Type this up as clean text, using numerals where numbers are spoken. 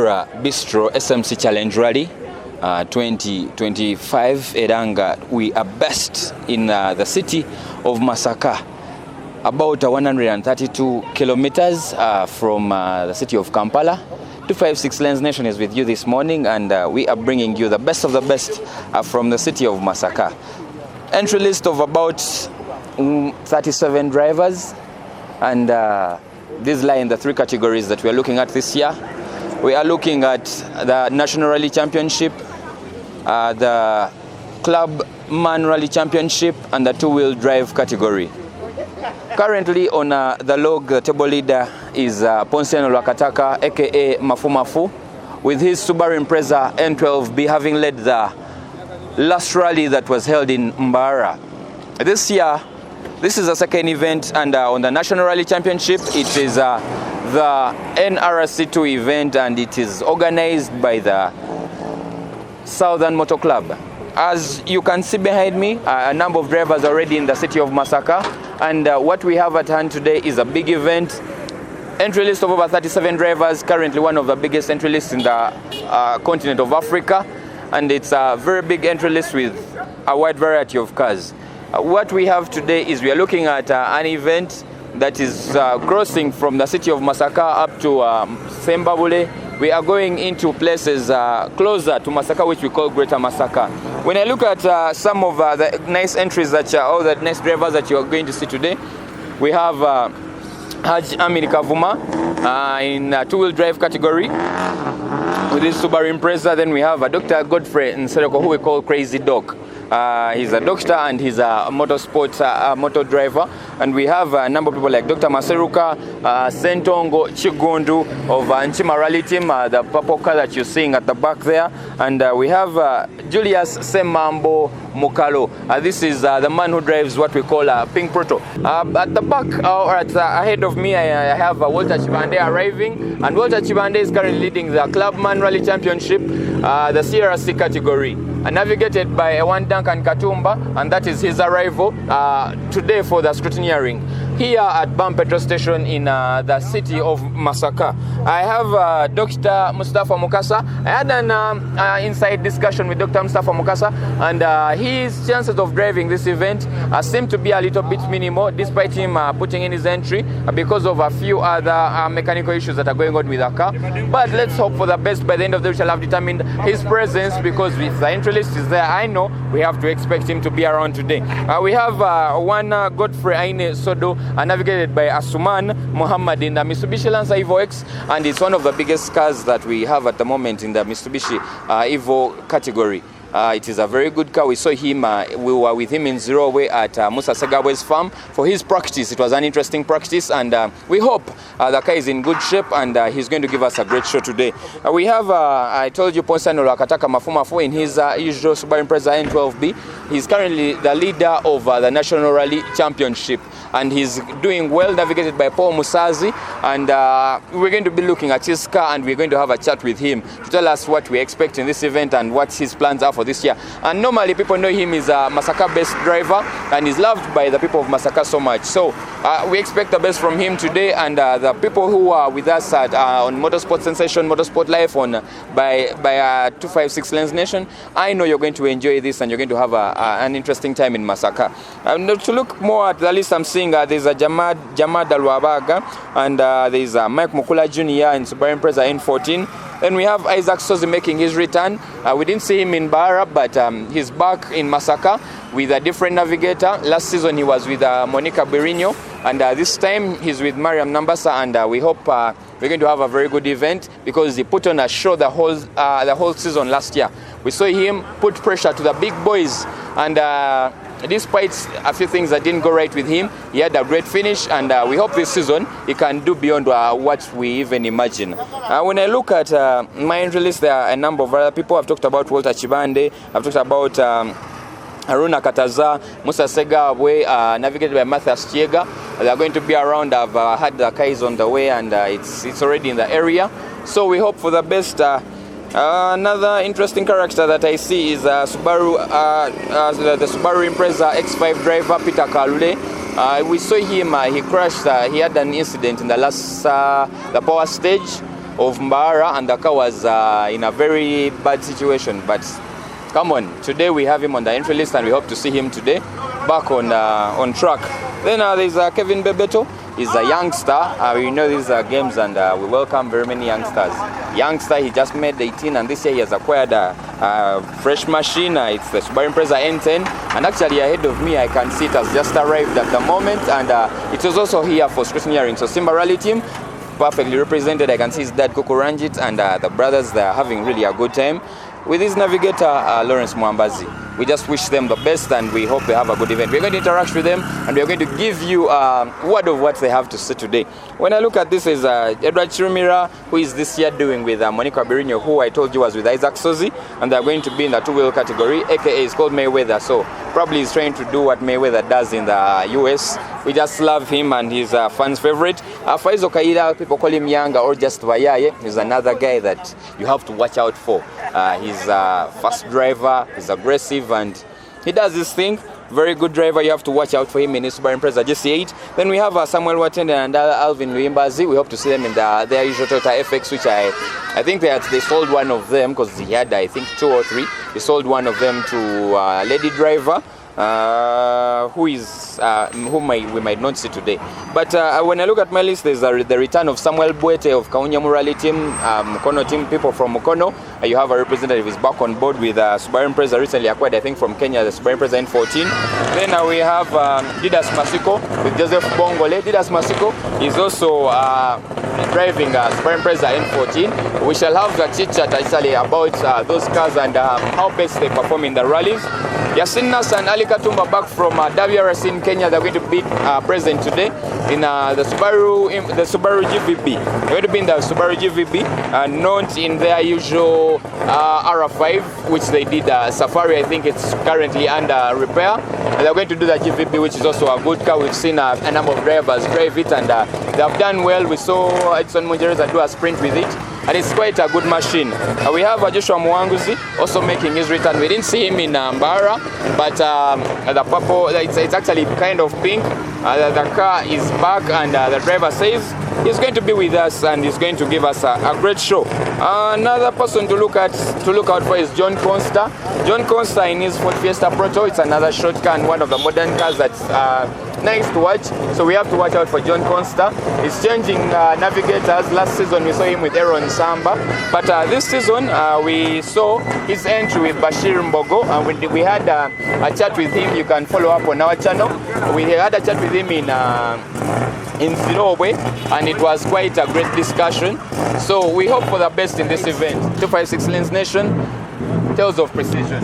BWERA Bistro SMC Challenge Rally 2025 Eranga. We are best in the city of Masaka, about 132 kilometers from the city of Kampala. 256 Lens Nation is with you this morning, and we are bringing you the best of the best from the city of Masaka. Entry list of about 37 drivers, and these lie in the three categories that we are looking at this year. We are looking at the National Rally Championship, the Club Man Rally Championship, and the two-wheel drive category. Currently on the log, the table leader is Ponsiano Lwakataka, aka Mafu, with his Subaru Impreza N12B, having led the last rally that was held in Mbara. This year, this is the second event, and on the National Rally Championship, it is the NRC2 event, and it is organized by the Southern Motor Club. As you can see behind me, a number of drivers already in the city of Masaka, and what we have at hand today is a big event. Entry list of over 37 drivers, currently one of the biggest entry lists in the continent of Africa, and it's a very big entry list with a wide variety of cars. What we have today is we are looking at an event that is crossing from the city of Masaka up to Sembabule. We are going into places closer to Masaka, which we call Greater Masaka. When I look at some of the nice entries that all the nice drivers that you are going to see today, we have Haj Amin Kavuma in two-wheel drive category with his Subaru Impreza. Then we have Dr. Godfrey Nsereko, who we call Crazy Doc. He's a doctor and he's a motorsport motor driver. And we have a number of people like Dr. Maseruka, Sentongo Chigundu of Nchima Rally Team, the purple car that you're seeing at the back there. And we have Julius Semambo Mukalo. This is the man who drives what we call a Pink Proto. At the back, or ahead of me, I have Walter Chibande arriving. And Walter Chibande is currently leading the Clubman Rally Championship, the CRC category, navigated by one Duncan Katumba, and that is his arrival today for the scrutineering here at Bam Petrol Station in the city of Masaka. I have Dr. Mustafa Mukasa. I had an inside discussion with Dr. Mustafa Mukasa, and his chances of driving this event seem to be a little bit minimal, despite him putting in his entry because of a few other mechanical issues that are going on with the car. But let's hope for the best. By the end of the day, we shall have determined his presence, because if the entry list is there, I know we have to expect him to be around today. We have one Godfrey Aine Sodo, navigated by Asuman Muhammad in the Mitsubishi Lancer Evo X, and it's one of the biggest cars that we have at the moment in the Mitsubishi Evo category. It is a very good car. We saw him, we were with him in Zero Way at Musa Segabwe's farm for his practice. It was an interesting practice, and we hope the car is in good shape, and he's going to give us a great show today. We have, I told you, Ponsano Lwakataka Mafu in his usual Subaru Impreza N12B. He's currently the leader of the National Rally Championship, and he's doing well, navigated by Paul Musazi, and we're going to be looking at his car, and we're going to have a chat with him to tell us what we expect in this event and what his plans are for this year. And normally people know him as a Masaka-based driver, and he's loved by the people of Masaka so much. So we expect the best from him today, and the people who are with us at, on Motorsport Sensation, Motorsport Live on by 256 Lens Nation, I know you're going to enjoy this, and you're going to have an interesting time in Masaka. To look more at the list, I'm seeing there's a Jamad Alwabaga, and there's Mike Mukula Jr. in Subaru Impreza N14. Then we have Isaac Sozi making his return. We didn't see him in Bara, but he's back in Masaka with a different navigator. Last season he was with Monica Berino, and this time he's with Mariam Nambasa, and we hope we're going to have a very good event, because he put on a show the whole season last year. We saw him put pressure to the big boys, and despite a few things that didn't go right with him, he had a great finish, and we hope this season he can do beyond what we even imagine. When I look at my entry list, there are a number of other people. I've talked about Walter Chibande, I've talked about Haruna Kataza, Musa Segabwe, navigated by Matthias Chiega. They are going to be around. I've had the guys on the way, and it's already in the area. So we hope for the best. Another interesting character that I see is the Subaru Impreza X5 driver Peter Kalule. We saw him, he crashed, he had an incident in the last the power stage, of Mbara, and the car was in a very bad situation. But come on, today we have him on the entry list, and we hope to see him today back on track. Then there's Kevin Bebeto. He's a youngster. We know these are games, and we welcome very many youngsters. Youngster, he just made 18, and this year he has acquired a fresh machine. It's the Subaru Impreza N10, and actually ahead of me I can see it has just arrived at the moment, and it was also here for Scrutineering. So Simba Rally team, perfectly represented. I can see his dad Kuku Ranjit, and the brothers, they're having really a good time with his navigator Lawrence Mwambazi. We just wish them the best, and we hope they have a good event. We're going to interact with them, and we're going to give you a word of what they have to say today. When I look at this, is Edward Chirumira, who is this year doing with Monica Birinho, who I told you was with Isaac Sozi, and they're going to be in the two-wheel category, aka it's called Mayweather. So probably he's trying to do what Mayweather does in the US. We just love him, and he's a fan's favorite. Faizo Kaida, people call him Yanga or just Vayaye. He's another guy that you have to watch out for. He's a fast driver, he's aggressive, and he does this thing. Very good driver. You have to watch out for him in his Subaru Impreza GC8. Then we have Samuel Watende and Alvin Luimbazi. We hope to see them in their usual Toyota FX, which I think they sold one of them because he had, I think, 2 or 3. He sold one of them to a lady driver whom we might not see today. But when I look at my list, there's the return of Samuel Buete of Kaunya Murali team, Mukono team, people from Mukono. You have a representative is back on board with Subaru Impreza, recently acquired, I think, from Kenya, the Subaru Impreza N14. Then we have Didas Masiko with Joseph Bongole. Didas Masiko is also driving Subaru Impreza N14. We shall have a chit-chat actually about those cars and how best they perform in the rallies. Yasin Nas and Ali Katumba back from WRC in Kenya. They're going to be present today in the Subaru GVB. They're going to be in the Subaru GVB, not in their usual R5, which they did Safari. I think it's currently under repair. And they're going to do the GVB, which is also a good car. We've seen a number of drivers drive it, and they have done well. We saw Edson Munjereza do a sprint with it, and it's quite a good machine. We have Joshua Mwanguzi also making his return. We didn't see him in Mbara, but the purple, it's actually kind of pink. The car is back, and the driver says he's going to be with us, and he's going to give us a great show. Another person to look out for is John Consta. John Consta in his Ford Fiesta Proto. It's another short car and one of the modern cars that's nice to watch. So we have to watch out for John Consta. He's changing navigators. Last season we saw him with Aaron Samba, but this season we saw his entry with Bashir Mbogo, and we had a chat with him. You can follow up on our channel. We had a chat with him in Zimbabwe, and it was quite a great discussion. So we hope for the best in this event. 256 Lanes Nation, Tales of Precision.